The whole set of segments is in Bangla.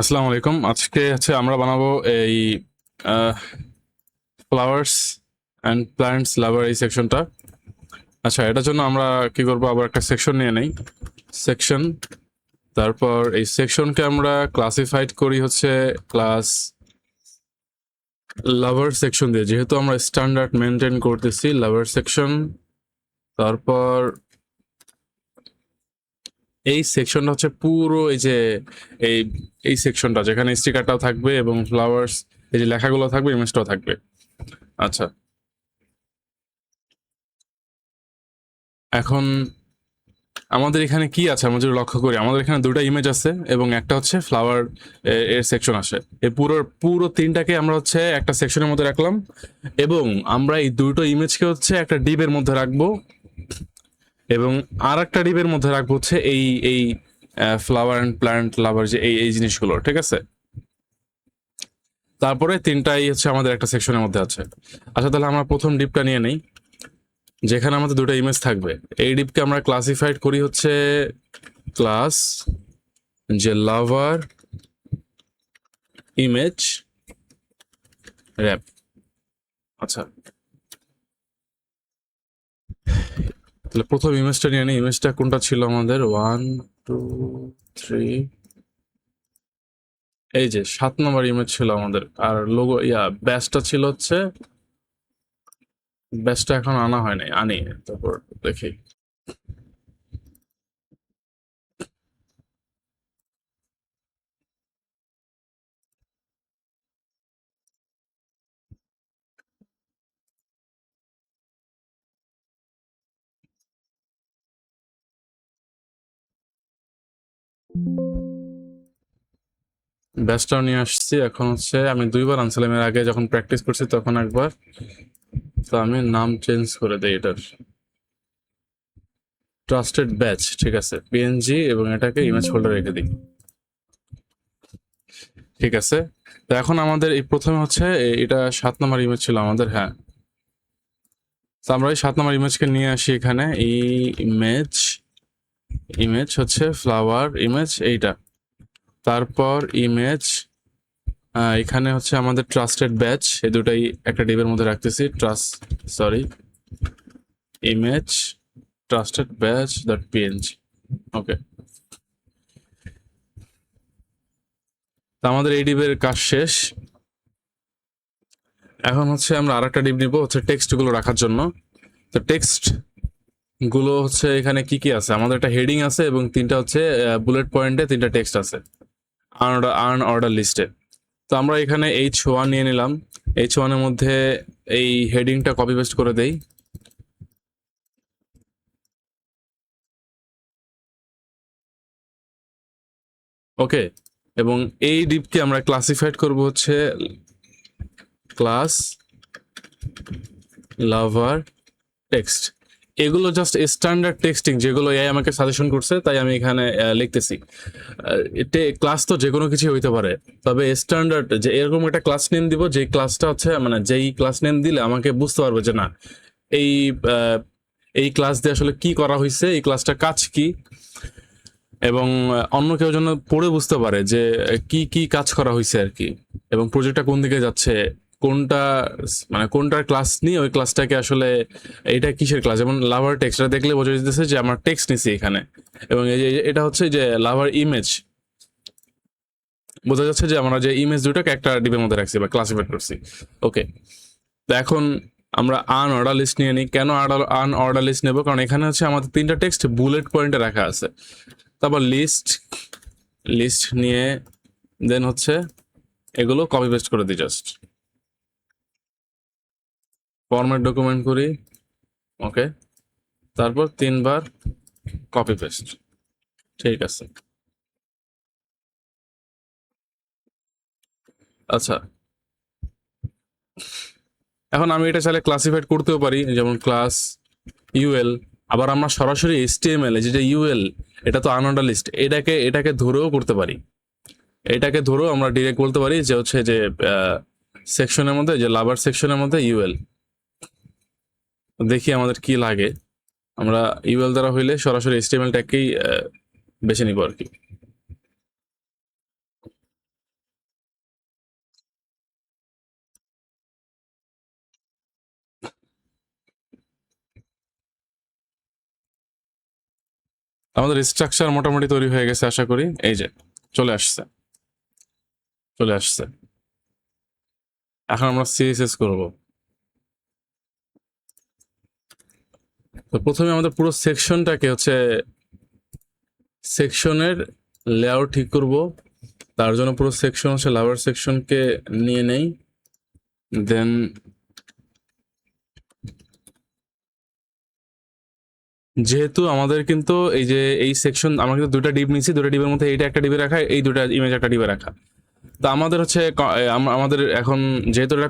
আসসালামু আলাইকুম। আজকে আমরা বানাবো এই ফ্লাওয়ার্স অ্যান্ড প্ল্যান্টস লাভার এই সেকশনটা। আচ্ছা, এটার জন্য আমরা কি করব, আবার একটা সেকশন নিয়ে নেই। সেকশন, তারপর এই সেকশনকে আমরা ক্লাসিফাইড করি হচ্ছে ক্লাস লাভার সেকশন দিয়ে, যেহেতু আমরা স্ট্যান্ডার্ড মেনটেন করতেছি। লাভার সেকশন, তারপর এই সেকশনটা হচ্ছে পুরো এই যে এই এই সেকশনটা যেখানে স্টিকারটাও থাকবে এবং ফ্লাওয়ার্স এই যে লেখাগুলো থাকবে, ইমেজটাও থাকবে। আচ্ছা, এখন আমাদের এখানে কি আছে আমরা যদি লক্ষ্য করি, আমাদের এখানে দুটো ইমেজ আছে এবং একটা হচ্ছে ফ্লাওয়ার এর সেকশন আসে। এই পুরো পুরো তিনটাকে আমরা হচ্ছে একটা সেকশনের মধ্যে রাখলাম এবং আমরা এই দুটো ইমেজকে হচ্ছে একটা ডিবের মধ্যে রাখবো এবং আর একটা ডিবের মধ্যে রাখবো হচ্ছে এই এই ফ্লাওয়ার অ্যান্ড প্ল্যান্ট লাভার যে এই এই জিনিসগুলো, ঠিক আছে। তারপরে তিনটাই হচ্ছে আমাদের একটা সেকশনের মধ্যে আছে। আচ্ছা, তাহলে আমরা প্রথম ডিপটা নিয়ে নেই, যেখানে আমাদের দুটো ইমেজ থাকবে। এই ডিপকে আমরা ক্লাসিফাইড করি হচ্ছে ক্লাস যে লাভার ইমেজ র্যাপ। আচ্ছা, তাহলে প্রথম ইমেজটা নিয়ে নিই। ইমেজটা কোনটা ছিল আমাদের? 1 2 3, এই যে 7 নম্বর ইমেজ ছিল আমাদের। আর লোগো ব্যাসটা ছিল হচ্ছে, ব্যাসটা এখন আনা হয় নাই, আনি তারপর দেখি। ব্যাসটাও নিয়ে আসছি। এখন হচ্ছে আমি দুইবার আনছিলাম এর আগে, যখন প্র্যাকটিস করছি তখন একবার। তো আমি নাম চেঞ্জ করে দেই এটার, ট্রাস্টেড ব্যাচ, ঠিক আছে, পিএনজি, এবং এটাকে ইমেজ ফোল্ডার রেখে দিই। ঠিক আছে, তো এখন আমাদের এই প্রথমে হচ্ছে এটা 7 নম্বর ইমেজ ছিল আমাদের, হ্যাঁ। তো আমরা এই 7 নম্বর ইমেজকে নিয়ে আসি এখানে। এই ইমেজ ইমেজ হচ্ছে ফ্লাওয়ার ইমেজ এইটা। তারপর ইমেজ এখানে হচ্ছে আমাদের ট্রাস্টেড ব্যাচ, এই দুটাই একটা ডিবের মধ্যে রাখতেছি। Image trusted badge dot PNG. Okay, তো আমাদের এই ডিবের কাজ শেষ। এখন হচ্ছে আমরা আর একটা ডিব নিব হচ্ছে টেক্সট গুলো রাখার জন্য। তো টেক্সট গুলো হচ্ছে এখানে কি কি আছে, আমাদের একটা হেডিং আছে এবং তিনটা হচ্ছে বুলেট পয়েন্টে তিনটা টেক্সট আছে আর্ন অর্ডার লিস্টে। তো আমরা এখানে H1 নিয়ে নিলাম। H1 এর মধ্যে এই হেডিংটা কপি পেস্ট করে দেই। ওকে, এবং এই ডিপকে আমরা ক্লাসিফাইড করব হচ্ছে ক্লাস লাভার টেক্সট। এগুলো জাস্ট স্ট্যান্ডার্ড টেক্সটিং, যেগুলো এআই আমাকে সাজেশন করছে, তাই আমি এখানে লিখতেছি। ক্লাস তো যে কোনো কিছু হইতে পারে, তবে স্ট্যান্ডার্ড যে এরকম একটা ক্লাস নেম দিব, যে ক্লাসটা হচ্ছে মানে যেই ক্লাস নেম দিলে আমাকে বুঝতে পারবে যে না, এই আহ, এই ক্লাস দিয়ে আসলে কি করা হয়েছে, এই ক্লাসটা কাজ কি, এবং অন্য কেউ যেন পড়ে বুঝতে পারে যে কি কি কাজ করা হয়েছে আর কি, এবং প্রজেক্টটা কোন দিকে যাচ্ছে, কোনটা মানে কোনটার ক্লাস নিয়ে ওই ক্লাসটাকে আসলে এটা কিসের ক্লাস। যেমন লাভার টেক্সট, এটা দেখলে বোঝা যেতেছে যে আমার টেক্সট নিছি এখানে, এবং এই যে এটা হচ্ছে যে লাভার ইমেজ, বোঝা যাচ্ছে যে আমরা যে ইমেজ দুটাকে একটা ডিবের মধ্যে রাখছি বা ক্লাসিফাইড করছি। ওকে, তো এখন আমরা আন অর্ডার লিস্ট নিয়ে নিই। কেন আন অর্ডার লিস্ট নেবো? কারণ এখানে হচ্ছে আমাদের তিনটা টেক্সট বুলেট পয়েন্টে রাখা আছে। তারপর লিস্ট লিস্ট নিয়ে দেন হচ্ছে এগুলো কপি পেস্ট করে দিই, জাস্ট ফরম্যাট ডকুমেন্ট করি। ওকে, তারপর 3বার কপি পেস্ট। ঠিক আছে, আচ্ছা, এখন আমি এটা চাইলে ক্লাসিফাইড করতেও পারি, যেমন ক্লাস ইউএল। আবার আমরা সরাসরি এইচটিএমএল, যেটা ইউএল, এটা তো আনঅর্ডার লিস্ট, এটাকে এটাকে ধরেও করতে পারি। এটাকে ধরেও আমরা ডিরেক্ট বলতে পারি যে হচ্ছে যে সেকশনের মধ্যে, যে লাভার সেকশনের মধ্যে ইউএল। দেখি আমাদের কি লাগে। আমরা ইউএল দ্বারা হইলে সরাসরি এইচটিএমএল ট্যাগকেই বেছে নিব আর কি। আমাদের স্ট্রাকচার মোটামুটি তৈরি হয়ে গেছে আশা করি। এই যে চলে আসছে, চলে আসছে। এখন আমরা সিএসএস করব। তো প্রথমে আমাদের পুরো সেকশনটাকে হচ্ছে সেকশনের লেআউট ঠিক করব। তার জন্য পুরো সেকশন হচ্ছে লাভার সেকশনকে নিয়ে নেই, দেন যেহেতু আমাদের কিন্তু এই যে এই সেকশন আমরা কিন্তু দুটা ডিপ নিয়েছি, দুটা ডিপের মধ্যে এইটা একটা ডিপে রাখা, এই দুটা ইমেজ একটা ডিপে রাখা। তো আমাদের হচ্ছে আমাদের এখন যেহেতু এটা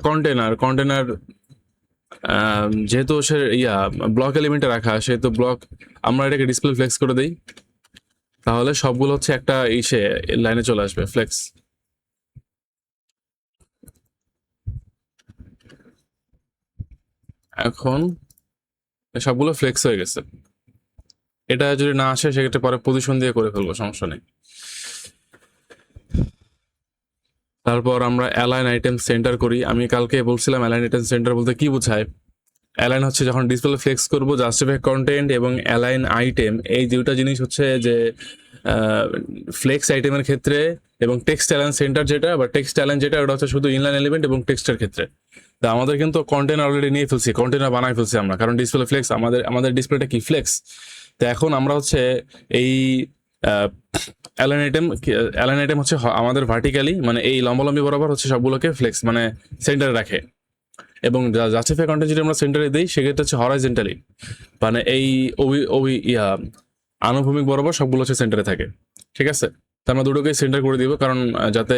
কন্টেনার যেহেতু সে ব্লক এলিমেন্টে রাখা, সেহেতু ব্লক আমরা এটাকে ডিসপ্লে ফ্লেক্স করে দিই, তাহলে সবগুলো হচ্ছে একটা ইসে লাইনে চলে আসবে ফ্লেক্স। এখন সবগুলো ফ্লেক্স হয়ে গেছে। এটা যদি না আসে সেক্ষেত্রে পরে পজিশন দিয়ে করে ফেলবো, সমস্যা নেই। তারপর আমরা অ্যালাইন আইটেম সেন্টার করি। আমি কালকে বলছিলাম অ্যালাইন আইটেম সেন্টার বলতে কি বোঝায়। অ্যালাইন হচ্ছে যখন ডিসপ্লে ফ্লেক্স করবো, জাস্টিফাই কন্টেন্ট এবং অ্যালাইন আইটেম, এই দুইটা জিনিস হচ্ছে যে ফ্লেক্স আইটেমের ক্ষেত্রে, এবং টেক্সট অ্যালাইন সেন্টার যেটা বা টেক্সট অ্যালাইন যেটা, ওটা হচ্ছে শুধু ইনলাইন এলিমেন্ট এবং টেক্সটের ক্ষেত্রে। তা আমাদের কিন্তু কন্টেনার অলরেডি নিয়ে ফেলছি, কন্টেনার বানাই ফেলছি আমরা, কারণ ডিসপ্লে ফ্লেক্স আমাদের ডিসপ্লেটা কি ফ্লেক্স। তো এখন আমরা হচ্ছে এই অ্যালাইন আইটেম হচ্ছে আমাদের ভার্টিক্যালি, মানে এই লম্বালম্বি বরাবর হচ্ছে সবগুলোকে ফ্লেক্স মানে সেন্টারে রাখে, এবং জাস্টিফাই কন্টেন্ট যদি আমরা সেন্টারে দিই সেক্ষেত্রে হচ্ছে হরাইজেন্টালি, মানে এই ওই ওই আনুভূমিক বরাবর সবগুলো হচ্ছে সেন্টারে থাকে। ঠিক আছে, তো আমরা দুটোকেই সেন্টার করে দিব, কারণ যাতে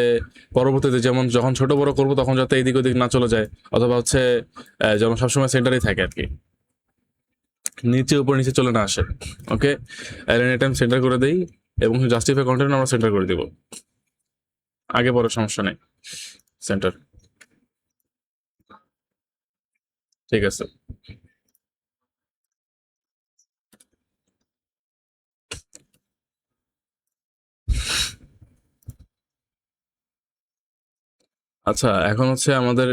পরবর্তীতে যেমন যখন ছোট বড় করবো তখন যাতে এদিক ওদিক না চলে যায়, অথবা হচ্ছে যেমন সবসময় সেন্টারেই থাকে আর কি, নিচে উপর নিচে চলে না আসে। ওকে, অ্যালাইন আইটেম সেন্টার করে দেই এবং জাস্টিফাই কন্টেন্ট আমরা সেন্টার করে দিব, আগে পরে সমস্যা নেই, সেন্টার। ঠিক আছে, আচ্ছা এখন হচ্ছে আমাদের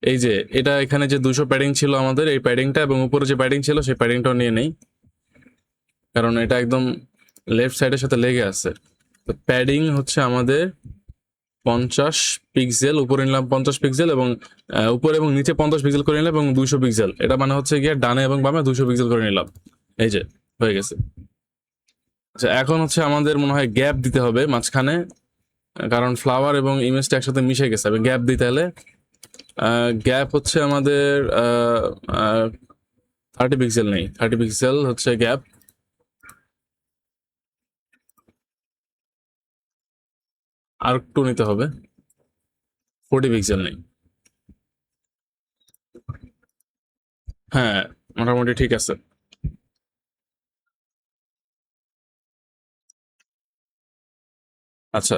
এই যে এটা এখানে যে 200 প্যাডিং ছিল আমাদের, এই প্যাডিংটা এবং উপরে যে প্যাডিং ছিল সেই প্যাডিংটাও নিয়ে নেই, কারণ এটা একদম লেফট সাইডের সাথে লেগে আছে। তো প্যাডিং হচ্ছে আমাদের 50 পিক্সেল, উপরে নিলাম 50 পিক্সেল, এবং উপরে এবং নিচে 50 পিক্সেল করে নিলাম, এবং 200 পিক্সেল, এটা মানে হচ্ছে গিয়ে ডানে এবং বামে 200 পিক্সেল করে নিলাম। এই যে হয়ে গেছে। আচ্ছা এখন হচ্ছে আমাদের মনে হয় গ্যাপ দিতে হবে মাঝখানে, কারণ ফ্লাওয়ার এবং ইমেজটা একসাথে মিশে গেছে, গ্যাপ দিতে হলে গ্যাপ হচ্ছে আমাদের 30 পিক্সেল নেই, 30 পিক্সেল হচ্ছে গ্যাপ। আর একটু নিতে হবে, 40 পিক্সেল নেই। হ্যাঁ, মোটামুটি ঠিক আছে। আচ্ছা,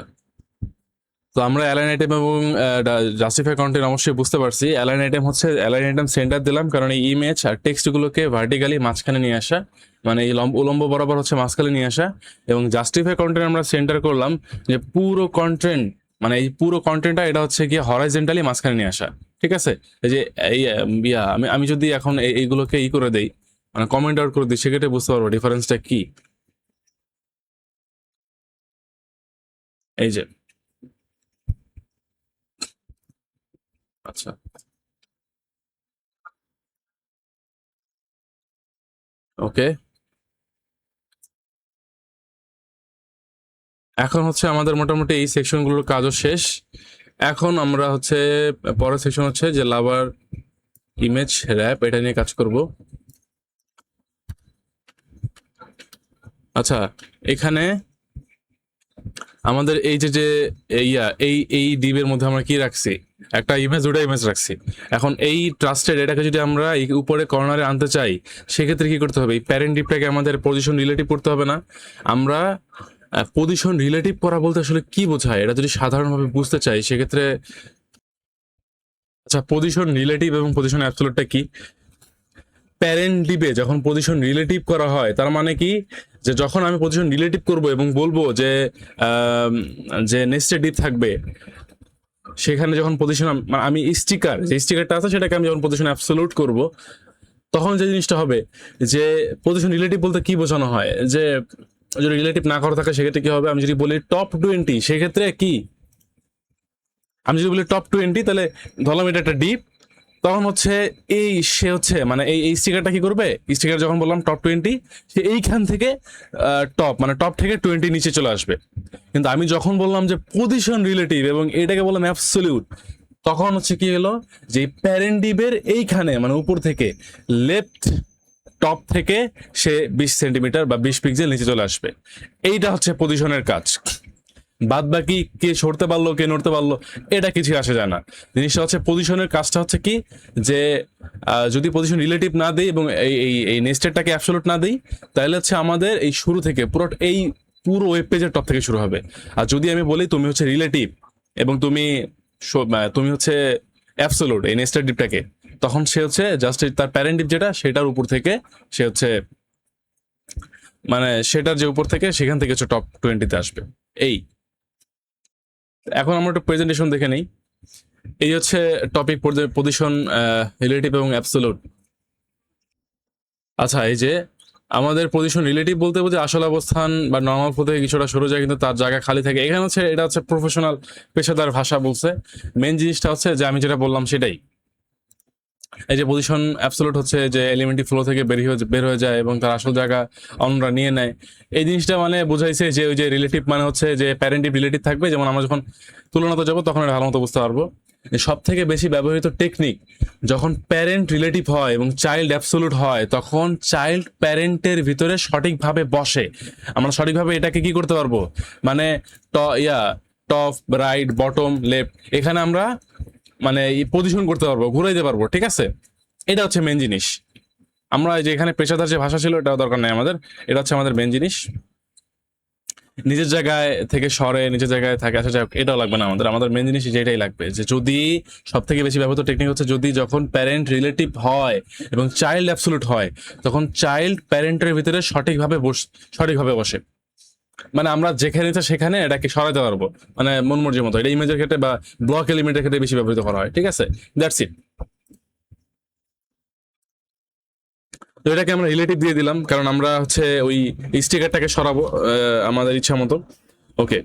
তো আমরা অ্যালাইন আইটেম এবং জাস্টিফাই কন্টেন্ট অবশ্যই বুঝতে পারছি। অ্যালাইন আইটেম হচ্ছে অ্যালাইন আইটেম সেন্টার দিলাম, কারণ এই ইমেজ আর টেক্সটগুলোকে ভার্টিক্যালি মাঝখানে নিয়ে আসা, মানে এই উলম্ব বরাবর হচ্ছে মাঝখানে নিয়ে আসা, এবং জাস্টিফাই কন্টেন্ট আমরা সেন্টার করলাম যে পুরো কন্টেন্ট, মানে এই পুরো কন্টেন্টটা এটা হচ্ছে গিয়ে হরাইজেন্টালি মাঝখানে নিয়ে আসা। ঠিক আছে, এই যে এই আমি আমি যদি এখন এইগুলোকে করে দেই, মানে কমেন্ট আউট করে দিই, সেক্ষেত্রে বুঝতে পারবো ডিফারেন্সটা কি। এই যে আচ্ছা, ওকে, এখন হচ্ছে আমাদের মোটামুটি এই সেকশনগুলোর কাজও শেষ। এখন আমরা হচ্ছে পরের সেকশন হচ্ছে যে লাভার ইমেজ র্যাপ, এটা নিয়ে কাজ করব। আচ্ছা, এখানে আমাদের এই যে যে এই ডিবের মধ্যে আমরা কি রাখছি, একটা ইমেজ, দুটো ইমেজ রাখছি। এখন এই ট্রাস্টেড এটাকে যদি আমরা এই উপরে কর্নারে আনতে চাই, সেক্ষেত্রে কি করতে হবে, এই প্যারেন্ট ডিপটাকে আমাদের পজিশন রিলেটিভ করতে হবে না। আমরা পজিশন রিলেটিভ করা বলতে আসলে কি বোঝায়, এটা যদি সাধারণভাবে বুঝতে চাই সেক্ষেত্রে, আচ্ছা পজিশন রিলেটিভ এবং পজিশন অ্যাবসলিউটটা কি। প্যারেন্ট ডিপে যখন পজিশন রিলেটিভ করা হয়, তার মানে কি, যে যখন আমি পজিশন রিলেটিভ করব এবং বলবো যে যে নেক্সট ডিপ থাকবে, সেখানে যখন পজিশন আমি স্টিকারটা আছে সেটাকে আমি যখন পজিশন অ্যাবসলিউট করব, তখন যে জিনিসটা হবে যে পজিশন রিলেটিভ বলতে কি বোঝানো হয়, যে যদি রিলেটিভ না করা থাকে সেক্ষেত্রে কি হবে, আমি যদি বলি টপ 20 সেক্ষেত্রে কি, আমি যদি বলি টপ 20 তাহলে ধরলাম এটা একটা ডিপ, তখন হচ্ছে এই সে হচ্ছে মানে এই স্টিকারটা কি করবে, স্টিকার যখন বললাম টপ 20 সে এইখান থেকে টপ মানে টপ থেকে 20 নিচে চলে আসবে। কিন্তু আমি যখন বললাম যে পজিশন রিলেটিভ এবং এটাকে বললাম অ্যাবসলিউট, তখন হচ্ছে কি হলো যে প্যারেন্ট ডিপের এইখানে মানে উপর থেকে লেফট টপ থেকে সে 20 সেন্টিমিটার বা 20 পিক্সেল নিচে চলে আসবে। এইটা হচ্ছে পজিশনের কাজ। বাদ বাকি কে সরতে পারলো কে নড়তে পারলো এটা কিছু আসে যায় না। জিনিসটা হচ্ছে পজিশনের কাজটা হচ্ছে কি, যে যদি পজিশন রিলেটিভ না দেই এবং এই নেস্টেডটাকে অ্যাবসলিউট না দেই, তাহলে হচ্ছে আমাদের এই শুরু থেকে পুরো এই পুরো ওয়েব পেজের টপ থেকে শুরু হবে। আর যদি আমি বলি তুমি হচ্ছে রিলেটিভ এবং তুমি হচ্ছে অ্যাবসলিউট এই নেস্টেড ডিপটাকে, তখন সে হচ্ছে জাস্ট তার প্যারেন্ট ডিপ যেটা সেটার উপর থেকে সে হচ্ছে মানে সেটার যে উপর থেকে সেখান থেকে হচ্ছে টপ 20-তে আসবে। এই এখন আমরা একটু প্রেজেন্টেশন দেখে নেই। এই হচ্ছে টপিক পজিশন রিলেটিভ এবং অ্যাবসোলুট। আচ্ছা, এই যে আমাদের পজিশন রিলেটিভ বলতে বুঝে আসল অবস্থান বা নর্মাল থেকে কিছুটা সরে যায় কিন্তু তার জায়গা খালি থাকে, এখানে হচ্ছে এটা হচ্ছে প্রফেশনাল পেশাদার ভাষা বলছে। মেন জিনিসটা হচ্ছে যে আমি যেটা বললাম সেটাই, এই যে পজিশন অ্যাবসোলুট হচ্ছে যে এলিমেন্টরি ফ্লো থেকে বের হয়ে যায় এবং তার আসল জায়গা অন্যরা নিয়ে নেয়। এই জিনিসটা মানে বোঝাইছে যে ওই যে রিলেটিভ মানে হচ্ছে যে প্যারেন্টিভ রিলেটিভ থাকবে, যেমন আমরা যখন তুলনাতে যাবো তখন এটা ভালো মতো বুঝতে পারবো। সব থেকে বেশি ব্যবহৃত টেকনিক যখন প্যারেন্ট রিলেটিভ হয় এবং চাইল্ড অ্যাবসোলুট হয়, তখন চাইল্ড প্যারেন্টের ভিতরে সঠিকভাবে বসে। আমরা সঠিকভাবে এটাকে কি করতে পারবো, মানে টপ রাইট বটম লেফট এখানে আমরা মানে পজিশন করতে পারবো, ঘুরাইতে পারবো, ঠিক আছে। এটা হচ্ছে মেন জিনিস। আমরা যে এখানে পেশাদার যে ভাষা ছিল এটা দরকার নেই আমাদের, এটা হচ্ছে আমাদের মেন জিনিস। নিজের জায়গায় থেকে সরে নিজের জায়গায় থাকে আসা যাক এটাও লাগবে না আমাদের, আমাদের মেন জিনিস যেটাই লাগবে যে যদি সব থেকে বেশি ব্যবহৃত টেকনিক হচ্ছে যদি যখন প্যারেন্ট রিলেটিভ হয় এবং চাইল্ড অ্যাবসোলুট হয়, তখন চাইল্ড প্যারেন্টের ভিতরে সঠিকভাবে বসে। মানে আমরা যেখানে ইচ্ছা সেখানে এটাকে সরাতে পারবো, মানে মন মর্জির মতো। এটা ইমেজের ক্ষেত্রে বা ব্লক এলিমেন্টের ক্ষেত্রে বেশি ব্যবহৃত করা হয়, ঠিক আছে। That's it. তো এটাকে আমরা রিলেটিভ দিয়ে দিলাম কারণ আমরা হচ্ছে ওই স্টিকারটাকে সরাবো আমাদের ইচ্ছা মতো। ওকে,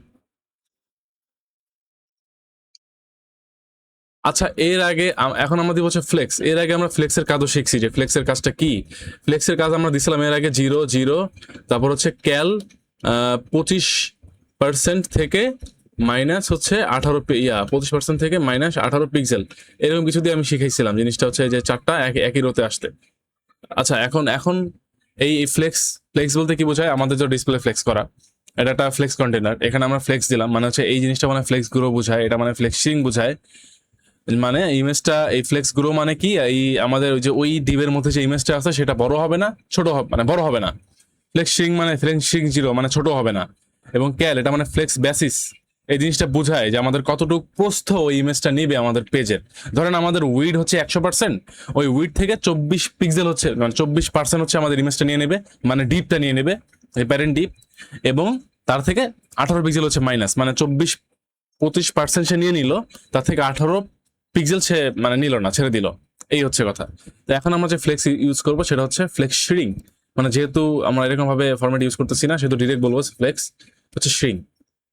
আচ্ছা এর আগে এখন আমাদের হচ্ছে ফ্লেক্স। এর আগে আমরা ফ্লেক্সের কাজও শিখছি যে ফ্লেক্সের কাজটা কি। ফ্লেক্সের কাজ আমরা দিছিলাম এর আগে 0 0, তারপর হচ্ছে ক্যাল 25% থেকে মাইনাস হচ্ছে 25% থেকে মাইনাস 18 পিক্সেল, এরকম কিছু দিয়ে আমি শিখাইছিলাম। জিনিসটা হচ্ছে যে চারটা একই রোতে আসতে। আচ্ছা এখন এখন এই ফ্লেক্স ফ্লেক্স বলতে কি বোঝায়, আমাদের যে ডিসপ্লে ফ্লেক্স করা, এটা একটা ফ্লেক্স কন্টেনার, এখানে আমরা ফ্লেক্স দিলাম মানে হচ্ছে এই জিনিসটা মানে ফ্লেক্স গ্রো বোঝায়, এটা মানে ফ্লেক্সিং বোঝায়। মানে ইমেজটা এই ফ্লেক্স গ্রো মানে কি, এই আমাদের ওই যে ওই ডিবের মধ্যে যে ইমেজটা আছে সেটা বড় হবে না ছোট হবে, মানে বড় হবে না। ফ্লেক্সিং মানে ফ্লেক্সিং জিরো মানে ছোট হবে না। এবং ক্যাল এটা মানে ফ্লেক্স বেসিস, এই জিনিসটা বোঝায় যে আমাদের কতটুকু প্রস্থ ওই ইমেজটা নিবে আমাদের পেজের। ধরেন আমাদের উইড হচ্ছে 100%, ওই উইড থেকে 24 পিক্সেল হচ্ছে মানে 24% হচ্ছে আমাদের ইমেজটা নিয়ে নেবে, মানে ডিপটা নিয়ে নেবে এই প্যারেন্ট ডিপ। এবং তার থেকে 18 পিক্সেল হচ্ছে মাইনাস, মানে 25% সে নিয়ে নিল, তার থেকে 18 পিক্সেল সে মানে নিল না, ছেড়ে দিল। এই হচ্ছে কথা। তো এখন আমরা যে ফ্লেক্স ইউজ করবো সেটা হচ্ছে ফ্লেক্স শ্রিং। মানে যেহেতু আমরা এরকম ভাবে ফরম্যাট ইউজ করতেছি না সেহেতু ডিরেক্ট বলবো ফ্লেক্স হচ্ছে শ্রিং,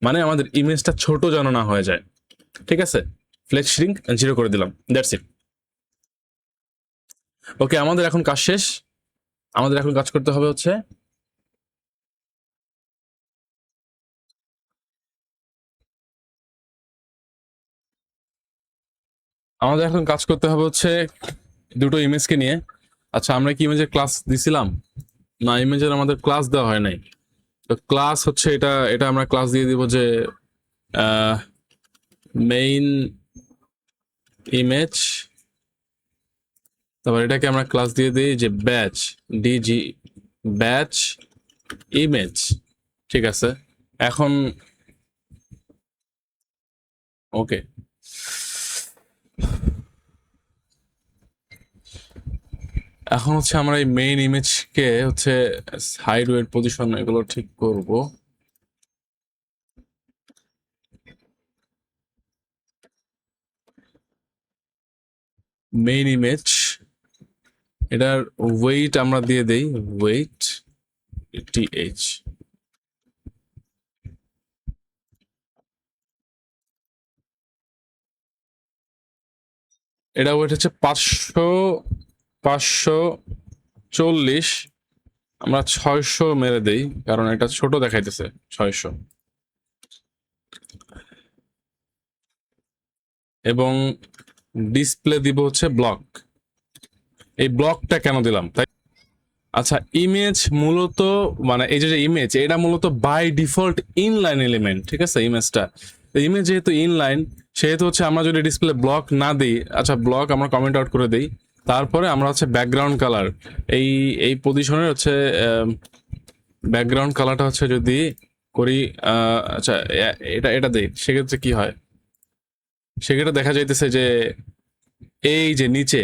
মানে আমাদের ইমেজটা ছোট যেন না হয়ে যায়, ঠিক আছে। ফ্লেক্স শ্রিং 0 করে দিলাম, দ্যাটস ইট। ওকে, আমাদের এখন কাজ শেষ। আমাদের এখন কাজ করতে হবে হচ্ছে দুটো ইমেজকে নিয়ে। আচ্ছা আমরা কি ইমেজের ক্লাস দিছিলাম? না, ইমেজের আমাদের ক্লাস দেওয়া হয় নাই। তো ক্লাস হচ্ছে এটা এটা আমরা ক্লাস দিয়ে দিব যে মেইন ইমেজ, তারপর এটাকে আমরা ক্লাস দিয়ে দিই যে ব্যাচ ডিজি ব্যাচ ইমেজ, ঠিক আছে। এখন ওকে, এখন হচ্ছে আমরা এই মেইন ইমেজকে হচ্ছে হাইড ওয়েট পজিশন এগুলো ঠিক করব। মেইন ইমেজ এটার ওয়েট আমরা দিয়ে দেই ওয়েট টিএইচ। এটা ওয়েট হচ্ছে 540। আমরা 600 মেরে দেই, কারণ এটা ছোট দেখাইতেছে 600। এবং ডিসপ্লে দিব হচ্ছে ব্লক। এই ব্লকটা কেন দিলাম তাই? আচ্ছা, ইমেজ মূলত মানে এই যে ইমেজ, এটা মূলত বাই ডিফল্ট ইনলাইন এলিমেন্ট, ঠিক আছে? ইমেজটা ইমেজ যেহেতু ইনলাইন, সেহেতু হচ্ছে আমরা যদি ডিসপ্লে ব্লক না দিই, আচ্ছা ব্লক আমরা কমেন্ট আউট করে দিই, তারপরে আমরা হচ্ছে ব্যাকগ্রাউন্ড কালার এই এই পজিশনের হচ্ছে ব্যাকগ্রাউন্ড কালারটা হচ্ছে যদি করি, আচ্ছা এটা এটা দিই, সেক্ষেত্রে কি হয়? সেক্ষেত্রে দেখা যাইতেছে যে এই যে নিচে,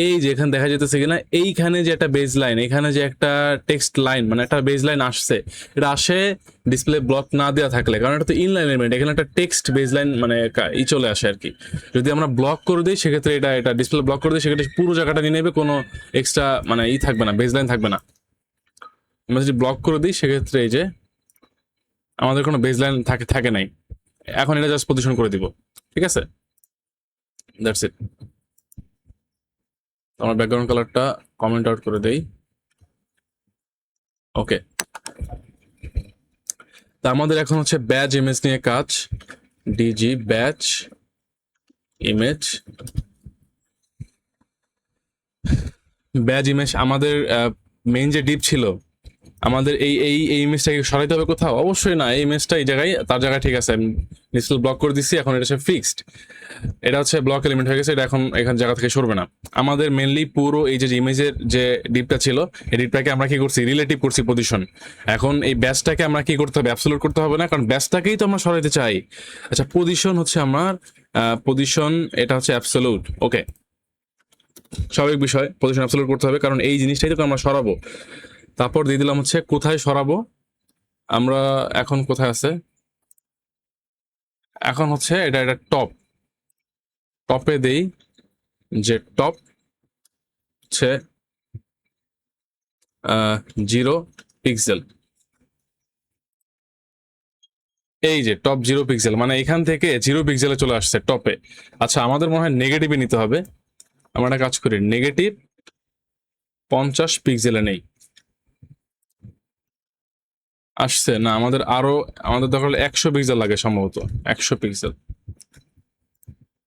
এই যে এখানে দেখা যেতেছে কিনা, এইখানে যে একটা বেজ লাইন, এখানে যে একটা টেক্সট লাইন মানে একটা বেজ লাইন আসছে, এটা আসে ডিসপ্লে ব্লক না দেওয়া থাকলে, কারণ এটা তো ইনলাইন এলিমেন্ট, এখানে একটা টেক্সট বেজ লাইন মানে ই চলে আসে আর কি। যদি আমরা ব্লক করে দিই সেক্ষেত্রে এটা ডিসপ্লে ব্লক করে দিই, সেক্ষেত্রে পুরো জায়গাটা নিয়ে নেবে, কোনো এক্সট্রা মানে ই থাকবে না, বেজ লাইন থাকবে না। আমরা যদি ব্লক করে দিই সেক্ষেত্রে এই যে আমাদের কোনো বেজ লাইন থাকে নাই। এখন এটা জাস্ট পজিশন করে দিব, ঠিক আছে? That's it. আমার ব্যাকগ্রাউন্ড কালারটা কমেন্ট আউট করে দেই। ওকে, তা আমাদের এখন হচ্ছে ব্যাচ ইমেজ নিয়ে কাজ। ডিজি ব্যাচ ইমেজ, ব্যাচ ইমেজ আমাদের মেইন যে ডিপ ছিল, আমাদের এই ইমেজটাকে সরাইতে হবে কোথাও? অবশ্যই না, এই ইমেজটা এই জায়গায় তার জায়গায় ঠিক আছে, ডিসপ্লে ব্লক করে দিচ্ছি, এখন এটা হচ্ছে ফিক্সড, এটা হচ্ছে ব্লক এলিমেন্ট হয়ে গেছে, এটা এখন এখান জায়গা থেকে সরবে না। আমাদের মেনলি পুরো এই যে ইমেজের যে ডিপটা ছিল, এই ডিপটাকে আমরা কি করছি, রিলেটিভ করছি পজিশন। এখন এই ব্যাচটাকে আমরা কি করতে হবে, অ্যাবসলিউট করতে হবে না, কারণ ব্যাচটাকেই তো আমরা সরাইতে চাই। আচ্ছা, পজিশন হচ্ছে আমার পজিশন, এটা হচ্ছে অ্যাবসলিউট। ওকে, স্বাভাবিক বিষয়, পজিশন অ্যাবসলিউট করতে হবে, কারণ এই জিনিসটাই তো আমরা সরাবো। তারপর দিয়ে দিলাম হচ্ছে কোথায় সরাবো। আমরা এখন কোথায় আছে, এখন হচ্ছে এটা টপ, টপে দেই যে টপ হচ্ছে 0 পিক্সেল। এই যে টপ 0 পিক্সেল, মানে এখান থেকে 0 পিক্সেলে চলে আসছে টপে। আচ্ছা, আমাদের মনে হয় নেগেটিভে নিতে হবে। আমরা একটা কাজ করি, নেগেটিভ 50 পিক্সেলে নেই। আসছে না, আমাদের দরকার 100 পিক্সেল লাগে সম্ভবত, 100 পিক্সেল,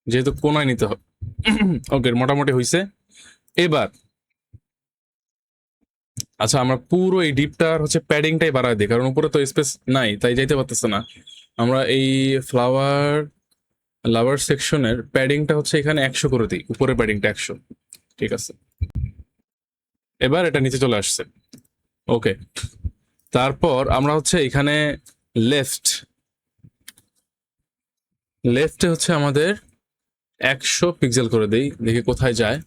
যেহেতু কোনায় নিতে হবে। ওকে, মোটামুটি হয়েছে। এবার আচ্ছা, আমরা পুরো এই ডিপটার হচ্ছে প্যাডিংটাই বাড়ায় দিই, কারণ উপরে তো স্পেস নাই, তাই যাইতে পারতেছে না। আমরা এই লাভার সেকশনের প্যাডিংটা হচ্ছে এখানে 100 করে দিই, উপরের প্যাডিংটা 100, ঠিক আছে? এবার এটা নিচে চলে আসছে। ওকে, তারপর আমরা হচ্ছে এখানে লেফটে হচ্ছে আমাদের 100 পিক্সেল করে দিই, দেখি কোথায় যায়।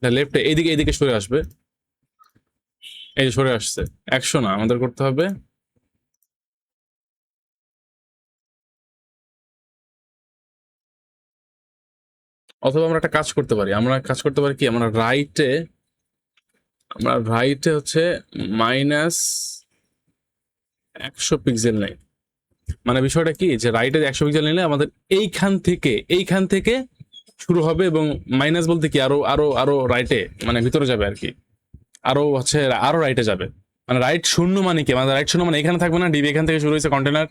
লেফটে এইদিকে সরে আসবে, এই যে সরে আসছে। 100 না, আমাদের করতে হবে অথবা আমরা একটা কাজ করতে পারি, কি, আমরা রাইটে হচ্ছে -100 পিক্সেল নেই। মানে বিষয়টা কি, যে রাইটে 100 পিক্সেল নিলে আমাদের এইখান থেকে শুরু হবে, এবং মাইনাস বলতে কি, আরো আরো আরো রাইটে মানে ভিতরে যাবে আর কি, আরো হচ্ছে আরো রাইটে যাবে। মানে রাইট শূন্য মানে কি, আমাদের রাইট শূন্য মানে এখানে থাকবে না, ডিবি এখান থেকে শুরু হয়েছে কন্টেনার।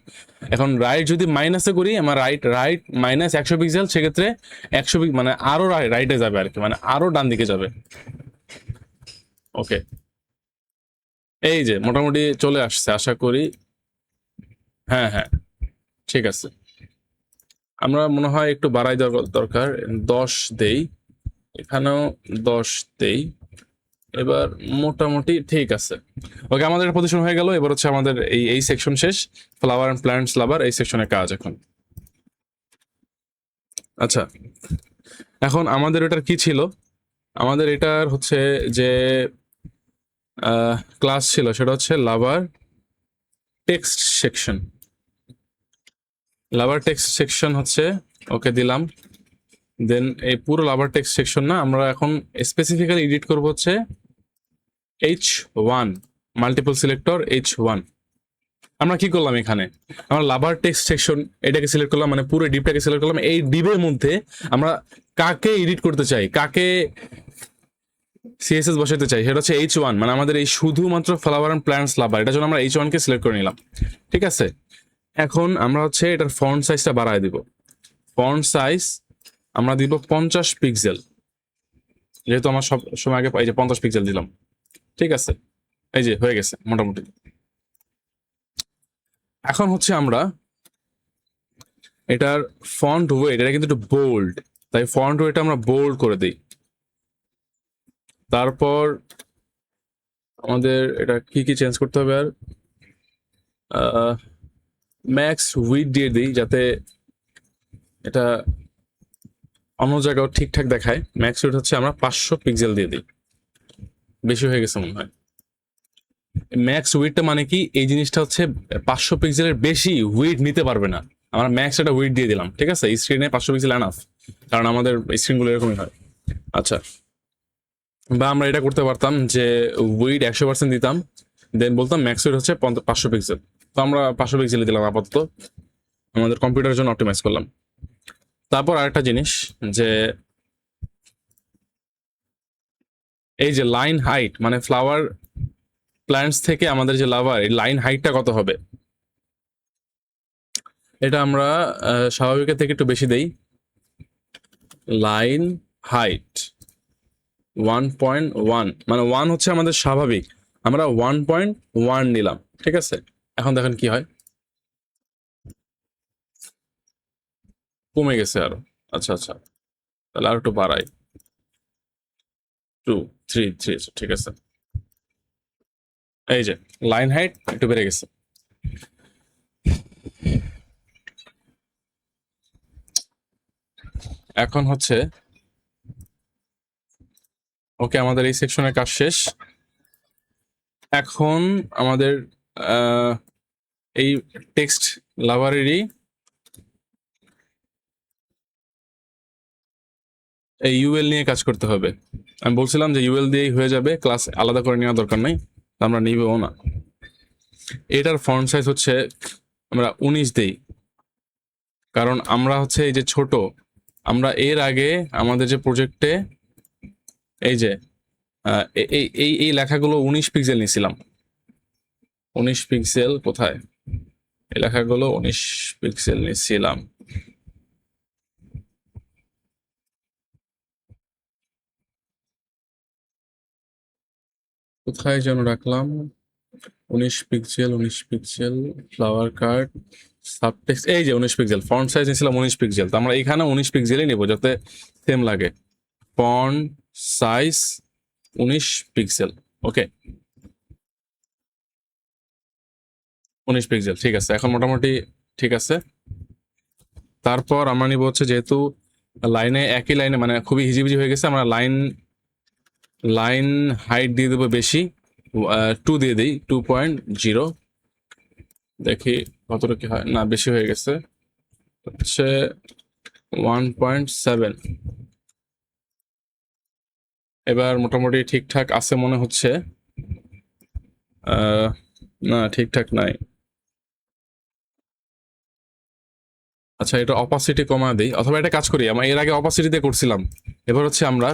এখন রাইট যদি মাইনাসে করি, আমার রাইট -100 পিক্সেল, সেক্ষেত্রে 100 মানে আরো রাইটে যাবে আর কি, মানে আরো ডান দিকে যাবে। ওকে, এই যে মোটামুটি চলে আসছে আশা করি। হ্যাঁ হ্যাঁ, ঠিক আছে। আমরা মনে হয় একটু বাড়াই দেওয়ার দরকার, 10 দেই, এখানেও 10 দেই। এবার মোটামুটি ঠিক আছে। ওকে, আমাদের পজিশন হয়ে গেল। এবার হচ্ছে আমাদের এই সেকশন শেষ, ফ্লাওয়ার এন্ড প্ল্যান্টস লাভার, এই সেকশনের কাজ এখন। আচ্ছা, এখন আমাদের এটার কি ছিল, আমাদের এটার হচ্ছে যে ক্লাস ছিল, সেটা হচ্ছে লাভার টেক্সট সেকশন। লাভার টেক্সট সেকশন হচ্ছে, ওকে দিলাম। দেন এই পুরো লাভার টেক্সট সেকশন না আমরা এখন স্পেসিফিক্যালি এডিট করব হচ্ছে H1 মাল্টিপল সিলেক্টর H1। আমরা কি করলাম এখানে, আমরা লাভার টেক্সট সেকশন এটাকে সিলেক্ট করলাম, মানে পুরো ডিপটাকে সিলেক্ট করলাম। এই ডিপের মধ্যে আমরা কাকে এডিট করতে চাই, কাকে সিএসএস বসাতে চাই, সেটা হচ্ছে H1, মানে আমাদের এই শুধুমাত্র ফ্লাওয়ার অ্যান্ড প্ল্যান্টস লাভার, এটার জন্য আমরা H1 কে সিলেক্ট করে নিলাম। ঠিক আছে, এখন আমরা হচ্ছে এটার ফন্ট সাইজটা বাড়ায় দিব। ফন্ট সাইজ আমরা দিব 50 পিক্সেল, যেহেতু আমার সব সময় আগে এই যে 50 পিক্সেল দিলাম। ঠিক আছে, এই যে হয়ে গেছে মোটামুটি। এখন হচ্ছে আমরা এটার ফন্ট ওয়েট, এটা কিন্তু একটু বোল্ড, তাই ফন্ট ওয়েটটা আমরা বোল্ড করে দিই। তারপর আমাদের এটা কি কি চেঞ্জ করতে হবে, আর ম্যাক্স উইড দিয়ে দিই যাতে এটা অন্য জায়গাও ঠিকঠাক দেখায়। ম্যাক্স উইড হচ্ছে আমরা 500 পিক্সেল দিয়ে দিই, বেশি হয়ে গেছে মনে হয়। ম্যাক্স উইডটা মানে কি, এই জিনিসটা হচ্ছে 500 পিক্সেলের বেশি উইড নিতে পারবে না। আমরা ম্যাক্স একটা উইড দিয়ে দিলাম। ঠিক আছে, স্ক্রিনে 500 পিক্সেল এনাফ, কারণ আমাদের স্ক্রিনগুলো এরকমই হয়। আচ্ছা, বা আমরা এটা করতে পারতাম যে উইড 100% দিতাম, দেন বলতাম ম্যাক্স উইড হচ্ছে 500 পিক্সেল। তো আমরা 500 পিক্সেল দিলাম আপাতত, আমাদের কম্পিউটারের জন্য অপটিমাইজ করলাম। তারপর আরেকটা জিনিস, যে এই যে লাইন হাইট, মানে ফ্লাওয়ার প্ল্যান্টস থেকে আমাদের যে লাভার, এই লাইন হাইটটা কত হবে, এটা আমরা স্বাভাবিকের থেকে একটু বেশি দেই। লাইন হাইট 1.1, মানে 1 হচ্ছে আমাদের স্বাভাবিক, আমরা 1.1 নিলাম। ঠিক আছে, এখন দেখেন কি হয়, কমে গেছে আরো। আচ্ছা আচ্ছা, তাহলে আর একটু বাড়াই, 2 3 3। ঠিক আছে, এই যে লাইন হাইট একটু বেড়ে গেছে। এখন হচ্ছে ওকে, আমাদের এই সেকশনের কাজ শেষ। এখন আমাদের এই টেক্সট লাভারেরই এই ইউএল নিয়ে কাজ করতে হবে। আমি বলছিলাম যে ইউএল দিয়েই হয়ে যাবে, ক্লাস আলাদা করে নেওয়ার দরকার নাই, আমরা নিবও না। এটার ফন্ট সাইজ হচ্ছে আমরা 19 দেই, কারণ আমরা হচ্ছে এই যে ছোট, আমরা এর আগে আমাদের যে প্রজেক্টে এই যে এই এই এই লেখাগুলো 19 পিক্সেল নিয়েছিলাম। 19 পিক্সেল কোথায়, এই লেখাগুলো 19 পিক্সেল নিয়েছিলাম। কোথায় যেন রাখলাম, 19 pixel, 19 pixel flower card subtext, এই যে 19 পিক্সেল ফন্ট সাইজ নিয়েছিলাম 19 পিক্সেল। তো আমরা এখানে 19 পিক্সেলই নেব যাতে সেম লাগে। ফন্ট সাইজ 19 পিক্সেল, ওকে 19 পিক্সেল। ঠিক আছে, এখন মোটামুটি ঠিক আছে। তারপর আমরা নিব হচ্ছে, যেহেতু লাইনে একই লাইনে মানে খুবই হিজিবিজি হয়ে গেছে, আমরা লাইন হাইট দিয়ে দেবো বেশি, 2 দিয়ে দিই, 2.0। দেখি কতটা কি হয়, না বেশি হয়ে গেছে, হচ্ছে 1.7। এবার মোটামুটি ঠিকঠাক আছে মনে হচ্ছে, না ঠিকঠাক নাই। আচ্ছা, এটা অপাসিটি কমা দিই, অথবা এটা কাজ করি, আমরা এর আগে অপাসিটিতে করছিলাম। এবার হচ্ছে আমরা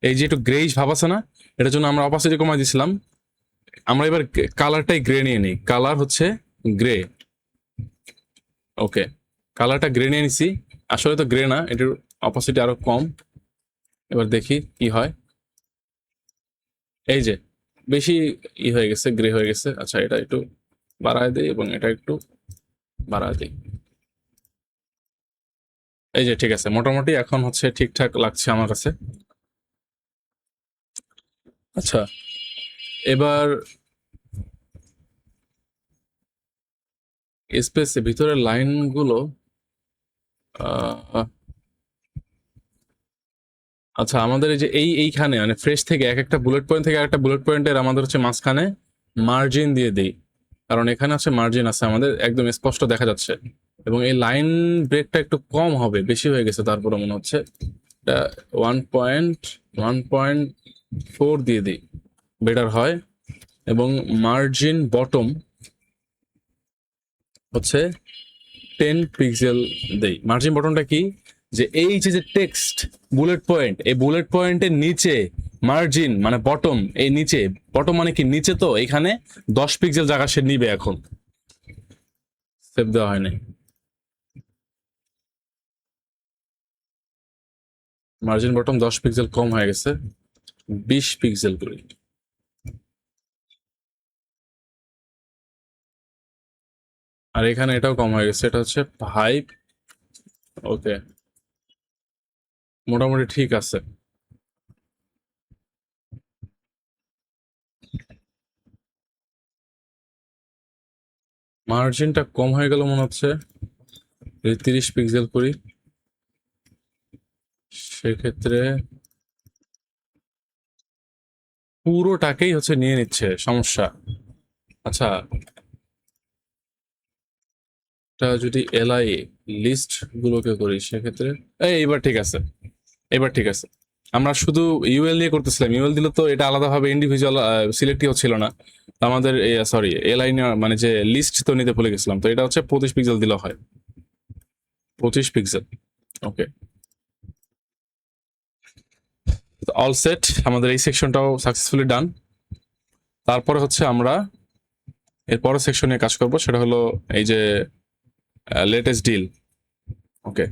এই যে একটু গ্রেইশ ভাব আছে না, এটার জন্য আমরা অপাসিটি কমা দিয়েছিলাম। আমরা এবার কালারটাই গ্রে নিয়ে নিই, কালার হচ্ছে গ্রে। ওকে, কালারটা গ্রে নিয়ে নিছি, আসলে তো গ্রে না, এটার অপাসিটি আরো কম। এবার দেখি কি হয়, এই যে বেশি হয়ে গেছে, গ্রে হয়ে গেছে। আচ্ছা, এটা একটু বাড়ায় দিই এবং এটা একটু বাড়ায় দিই। এই যে ঠিক আছে, মোটামুটি এখন হচ্ছে ঠিকঠাক লাগছে আমার কাছে। আচ্ছা, এবার স্পেস ভিতরের লাইনগুলো, আচ্ছা আমাদের এই যে এইখানে মানে ফ্রেশ থেকে এক একটা বুলেট পয়েন্ট থেকে একটা বুলেট পয়েন্টের আমাদের হচ্ছে মাঝখানে মার্জিন দিয়ে দিই, কারণ এখানে আছে মার্জিন আছে, আমাদের একদম স্পষ্ট দেখা যাচ্ছে। এবং এই লাইন ব্রেকটা একটু কম হবে, বেশি হয়ে গেছে তারপরে মনে হচ্ছে। এটা 1.4 দিয়ে দিই, বেটার হয়। এবং মার্জিন বটম হচ্ছে 10 পিক্সেল দেই। মার্জিন বটনটা কি, যে এই যে টেক্সট বুলেট পয়েন্ট, এই বুলেট পয়েন্টের নিচে মার্জিন মানে বটম, এই নিচে বটম মানে কি নিচে, তো এখানে 10 পিক্সেল জায়গা সে নিবে। এখন সেভ দেওয়া হয় নাই, মার্জিন বটম 10 পিক্সেল কম হয়ে গেছে, 20 পিক্সেল করি। আর এখানে এটাও কম হয়ে গেছে, এটা হচ্ছে 5। ওকে, মোটামুটি ঠিক আছে। মার্জিনটা কম হয়ে গেল মনে হচ্ছে, 30 পিক্সেল করি, সেক্ষেত্রে পুরোটাকেই হচ্ছে নিয়ে নিচ্ছে, সমস্যা। আচ্ছা, এটা যদি এলআই লিস্ট গুলোকে করি সেক্ষেত্রে এইবার ঠিক আছে, এবার ঠিক আছে। আমরা শুধু ইউএল দিয়ে করতেছিলাম, ইউএল দিলে তো এটা আলাদাভাবে ইন্ডিভিজুয়াল সিলেক্টই হচ্ছিল না। আমাদের সরি এলআই মানে যে লিস্ট তো নিতে ভুলে গেছিলাম, তো এটা হচ্ছে 25 পিক্সেল দিলে হয়, 25 পিক্সেল। ওকে, অল সেট, আমাদের এই সেকশনটাও সাকসেসফুলি ডান। তারপরে হচ্ছে আমরা এর পরের সেকশনে কাজ করব, সেটা হলো এই যে লেটেস্ট ডিল। ওকে।